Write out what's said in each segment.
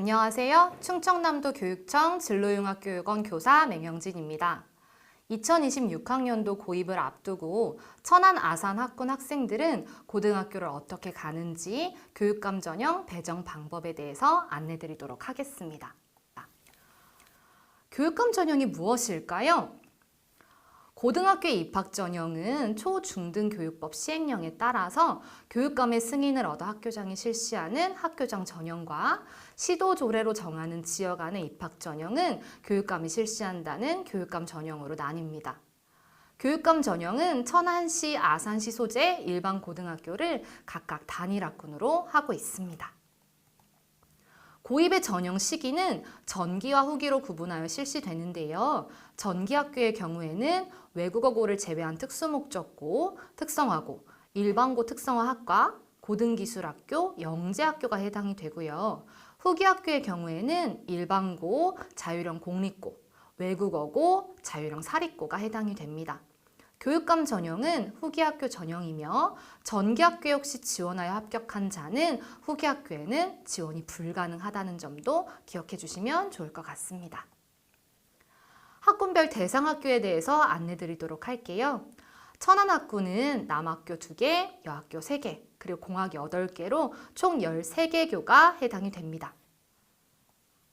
안녕하세요. 충청남도 교육청 진로융합교육원 교사 맹영진입니다. 2026학년도 고입을 앞두고 천안 아산 학군 학생들은 고등학교를 어떻게 가는지 교육감 전형 배정 방법에 대해서 안내드리도록 하겠습니다. 교육감 전형이 무엇일까요? 고등학교 입학 전형은 초중등교육법 시행령에 따라서 교육감의 승인을 얻어 학교장이 실시하는 학교장 전형과 시도 조례로 정하는 지역 안의 입학 전형은 교육감이 실시한다는 교육감 전형으로 나뉩니다. 교육감 전형은 천안시, 아산시 소재 일반 고등학교를 각각 단일 학군으로 하고 있습니다. 고입의 전형 시기는 전기와 후기로 구분하여 실시되는데요. 전기학교의 경우에는 외국어고를 제외한 특수목적고, 특성화고, 일반고 특성화학과, 고등기술학교, 영재학교가 해당이 되고요. 후기학교의 경우에는 일반고, 자율형 공립고, 외국어고, 자율형 사립고가 해당이 됩니다. 교육감 전형은 후기학교 전형이며 전기학교에 혹시 지원하여 합격한 자는 후기학교에는 지원이 불가능하다는 점도 기억해 주시면 좋을 것 같습니다. 학군별 대상학교에 대해서 안내 드리도록 할게요. 천안학군은 남학교 2개, 여학교 3개, 그리고 공학 8개로 총 13개 교가 해당이 됩니다.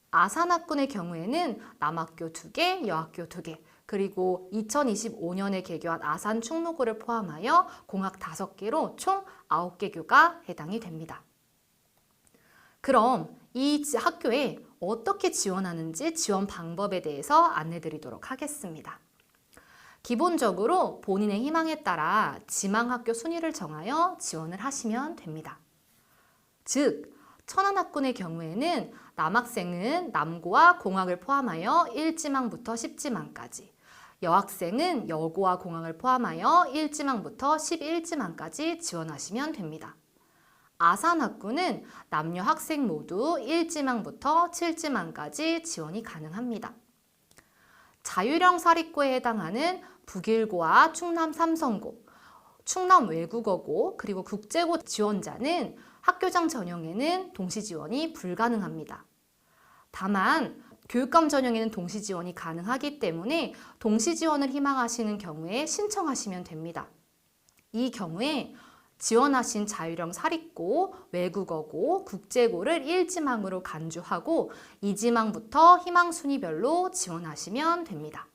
아산학군의 경우에는 남학교 2개, 여학교 2개, 그리고 2025년에 개교한 아산 충무고를 포함하여 공학 5개로 총 9개 교가 해당이 됩니다. 그럼 이 학교에 어떻게 지원하는지 지원 방법에 대해서 안내 드리도록 하겠습니다. 기본적으로 본인의 희망에 따라 지망학교 순위를 정하여 지원을 하시면 됩니다. 즉, 천안학군의 경우에는 남학생은 남고와 공학을 포함하여 1지망부터 10지망까지, 여학생은 여고와 공학을 포함하여 1지망부터 11지망까지 지원하시면 됩니다. 아산학군은 남녀 학생 모두 1지망부터 7지망까지 지원이 가능합니다. 자율형 사립고에 해당하는 북일고와 충남 삼성고, 충남 외국어고, 그리고 국제고 지원자는 학교장 전형에는 동시 지원이 불가능합니다. 다만 교육감 전형에는 동시 지원이 가능하기 때문에 동시 지원을 희망하시는 경우에 신청하시면 됩니다. 이 경우에 지원하신 자율형 사립고, 외국어고, 국제고를 1지망으로 간주하고 2지망부터 희망 순위별로 지원하시면 됩니다.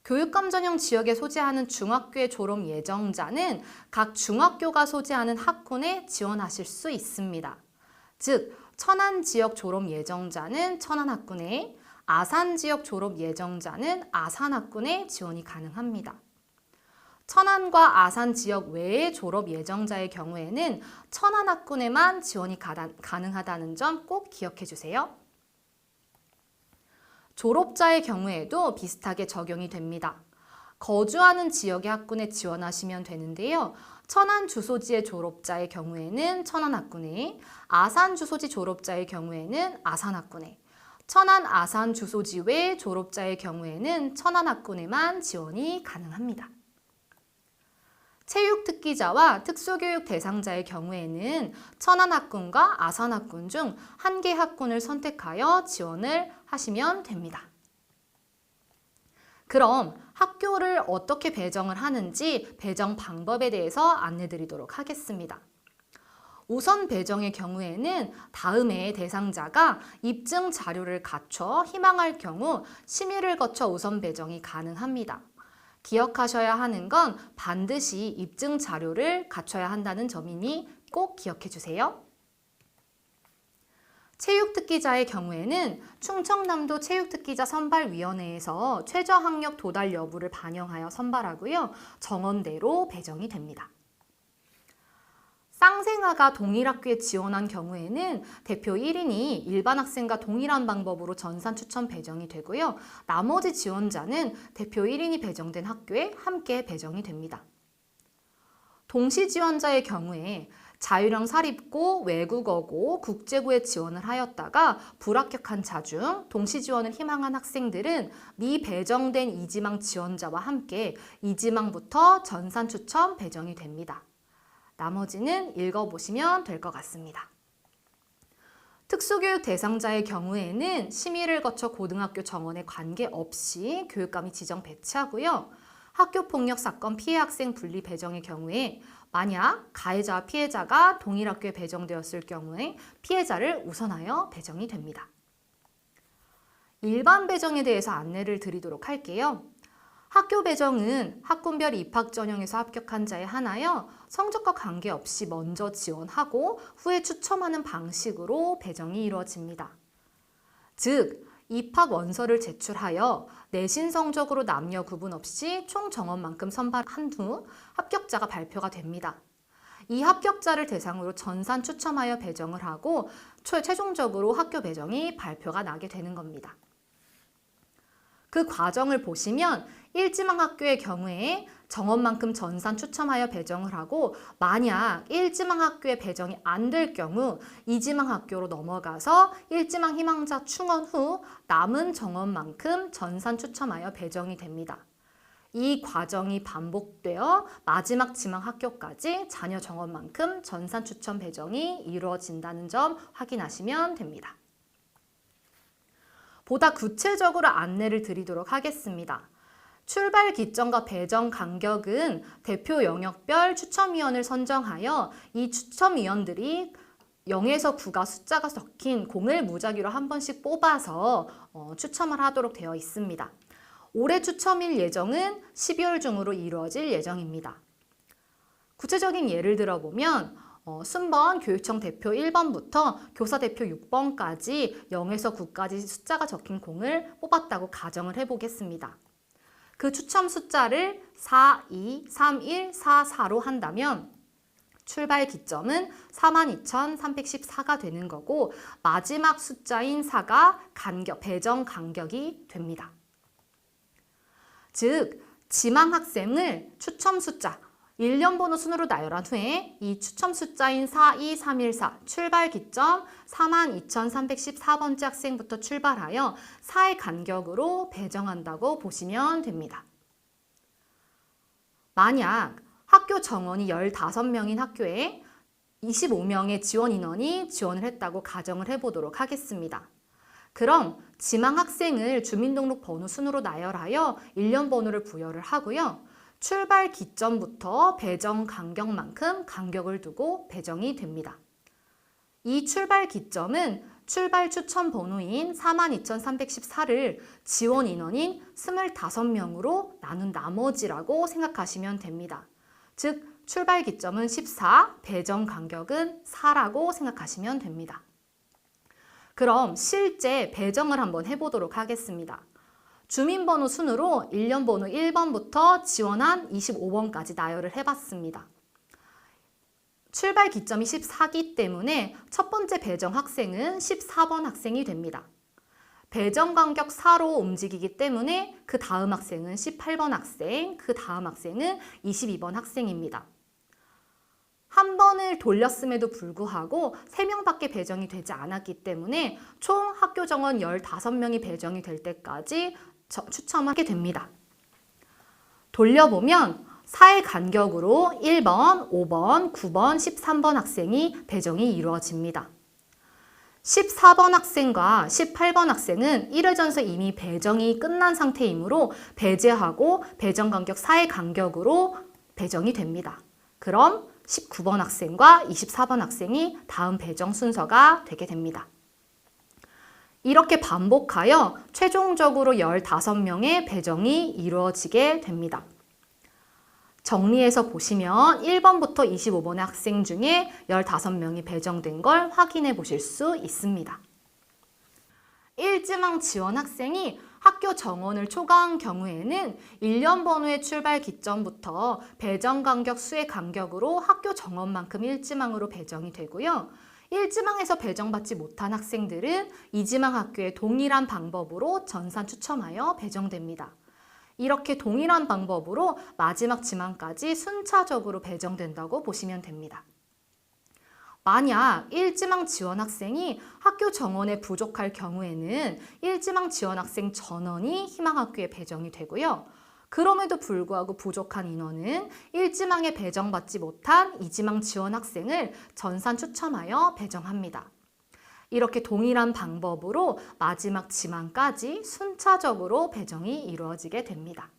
교육감 전형 지역에 소재하는 중학교의 졸업 예정자는 각 중학교가 소재하는 학군에 지원하실 수 있습니다. 즉, 천안 지역 졸업 예정자는 천안학군에, 아산 지역 졸업 예정자는 아산학군에 지원이 가능합니다. 천안과 아산 지역 외의 졸업 예정자의 경우에는 천안학군에만 지원이 가능하다는 점 꼭 기억해 주세요. 졸업자의 경우에도 비슷하게 적용이 됩니다. 거주하는 지역의 학군에 지원하시면 되는데요. 천안 주소지의 졸업자의 경우에는 천안학군에, 아산 주소지 졸업자의 경우에는 아산학군에, 천안 아산 주소지 외 졸업자의 경우에는 천안학군에만 지원이 가능합니다. 체육특기자와 특수교육 대상자의 경우에는 천안학군과 아산학군 중 한 개 학군을 선택하여 지원을 하시면 됩니다. 그럼 학교를 어떻게 배정을 하는지 배정 방법에 대해서 안내 드리도록 하겠습니다. 우선 배정의 경우에는 다음의 대상자가 입증 자료를 갖춰 희망할 경우 심의를 거쳐 우선 배정이 가능합니다. 기억하셔야 하는 건 반드시 입증 자료를 갖춰야 한다는 점이니 꼭 기억해 주세요. 체육특기자의 경우에는 충청남도 체육특기자 선발위원회에서 최저학력 도달 여부를 반영하여 선발하고요. 정원대로 배정이 됩니다. 쌍생아가 동일 학교에 지원한 경우에는 대표 1인이 일반 학생과 동일한 방법으로 전산 추천 배정이 되고요. 나머지 지원자는 대표 1인이 배정된 학교에 함께 배정이 됩니다. 동시 지원자의 경우에 자율형 사립고, 외국어고, 국제고에 지원을 하였다가 불합격한 자 중 동시 지원을 희망한 학생들은 미배정된 2지망 지원자와 함께 2지망부터 전산 추천 배정이 됩니다. 나머지는 읽어보시면 될 것 같습니다. 특수교육 대상자의 경우에는 심의를 거쳐 고등학교 정원에 관계없이 교육감이 지정 배치하고요. 학교폭력 사건 피해 학생 분리 배정의 경우에 만약 가해자와 피해자가 동일 학교에 배정되었을 경우에 피해자를 우선하여 배정이 됩니다. 일반 배정에 대해서 안내를 드리도록 할게요. 학교 배정은 학군별 입학 전형에서 합격한 자에 한하여 성적과 관계없이 먼저 지원하고 후에 추첨하는 방식으로 배정이 이루어집니다. 즉, 입학 원서를 제출하여 내신 성적으로 남녀 구분 없이 총 정원만큼 선발한 후 합격자가 발표가 됩니다. 이 합격자를 대상으로 전산 추첨하여 배정을 하고 최종적으로 학교 배정이 발표가 나게 되는 겁니다. 그 과정을 보시면 1지망 학교의 경우에 정원만큼 전산 추첨하여 배정을 하고 만약 1지망 학교에 배정이 안 될 경우 2지망 학교로 넘어가서 1지망 희망자 충원 후 남은 정원만큼 전산 추첨하여 배정이 됩니다. 이 과정이 반복되어 마지막 지망 학교까지 자녀 정원만큼 전산 추첨 배정이 이루어진다는 점 확인하시면 됩니다. 보다 구체적으로 안내를 드리도록 하겠습니다. 출발 기점과 배정 간격은 대표 영역별 추첨위원을 선정하여 이 추첨위원들이 0에서 9가 숫자가 적힌 공을 무작위로 한 번씩 뽑아서 추첨을 하도록 되어 있습니다. 올해 추첨일 예정은 12월 중으로 이루어질 예정입니다. 구체적인 예를 들어보면 순번 교육청 대표 1번부터 교사 대표 6번까지 0에서 9까지 숫자가 적힌 공을 뽑았다고 가정을 해보겠습니다. 그 추첨 숫자를 4, 2, 3, 1, 4, 4로 한다면 출발 기점은 42,314가 되는 거고 마지막 숫자인 4가 배정 간격이 됩니다. 즉, 지망 학생을 추첨 숫자 1년 번호 순으로 나열한 후에 이 추첨 숫자인 4, 2, 3, 1, 4 출발 기점 42,314번째 학생부터 출발하여 4의 간격으로 배정한다고 보시면 됩니다. 만약 학교 정원이 15명인 학교에 25명의 지원 인원이 지원을 했다고 가정을 해보도록 하겠습니다. 그럼 지망 학생을 주민등록 번호 순으로 나열하여 1년 번호를 부여를 하고요. 출발 기점부터 배정 간격만큼 간격을 두고 배정이 됩니다. 이 출발 기점은 출발 추천 번호인 42,314를 지원 인원인 25명으로 나눈 나머지라고 생각하시면 됩니다. 즉, 출발 기점은 14, 배정 간격은 4라고 생각하시면 됩니다. 그럼 실제 배정을 한번 해보도록 하겠습니다. 주민번호 순으로 1년 번호 1번부터 지원한 25번까지 나열을 해봤습니다. 출발 기점이 14기 때문에 첫 번째 배정 학생은 14번 학생이 됩니다. 배정 간격 4로 움직이기 때문에 그 다음 학생은 18번 학생, 그 다음 학생은 22번 학생입니다. 한 번을 돌렸음에도 불구하고 3명밖에 배정이 되지 않았기 때문에 총 학교 정원 15명이 배정이 될 때까지 추첨하게 됩니다. 돌려보면 4의 간격으로 1번, 5번, 9번, 13번 학생이 배정이 이루어집니다. 14번 학생과 18번 학생은 1회전에서 이미 배정이 끝난 상태이므로 배제하고 배정 간격 4의 간격으로 배정이 됩니다. 그럼 19번 학생과 24번 학생이 다음 배정 순서가 되게 됩니다. 이렇게 반복하여 최종적으로 15명의 배정이 이루어지게 됩니다. 정리해서 보시면 1번부터 25번의 학생 중에 15명이 배정된 걸 확인해 보실 수 있습니다. 1지망 지원 학생이 학교 정원을 초과한 경우에는 1년 번호의 출발 기점부터 배정 간격 수의 간격으로 학교 정원만큼 1지망으로 배정이 되고요. 1지망에서 배정받지 못한 학생들은 2지망 학교에 동일한 방법으로 전산 추첨하여 배정됩니다. 이렇게 동일한 방법으로 마지막 지망까지 순차적으로 배정된다고 보시면 됩니다. 만약 1지망 지원 학생이 학교 정원에 부족할 경우에는 1지망 지원 학생 전원이 희망학교에 배정이 되고요. 그럼에도 불구하고 부족한 인원은 1지망에 배정받지 못한 2지망 지원 학생을 전산 추첨하여 배정합니다. 이렇게 동일한 방법으로 마지막 지망까지 순차적으로 배정이 이루어지게 됩니다.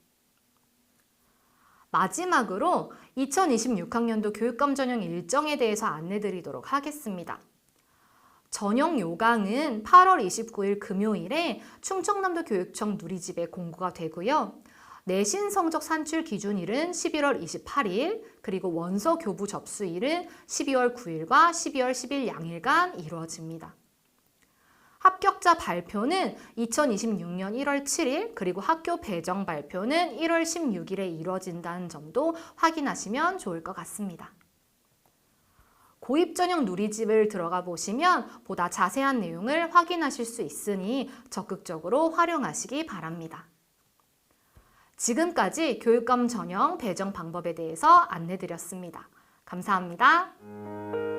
마지막으로 2026학년도 교육감 전형 일정에 대해서 안내드리도록 하겠습니다. 전형 요강은 8월 29일 금요일에 충청남도 교육청 누리집에 공고가 되고요. 내신 성적 산출 기준일은 11월 28일, 그리고 원서 교부 접수일은 12월 9일과 12월 10일 양일간 이루어집니다. 합격자 발표는 2026년 1월 7일, 그리고 학교 배정 발표는 1월 16일에 이루어진다는 점도 확인하시면 좋을 것 같습니다. 고입전형 누리집을 들어가 보시면 보다 자세한 내용을 확인하실 수 있으니 적극적으로 활용하시기 바랍니다. 지금까지 교육감 전형 배정 방법에 대해서 안내드렸습니다. 감사합니다.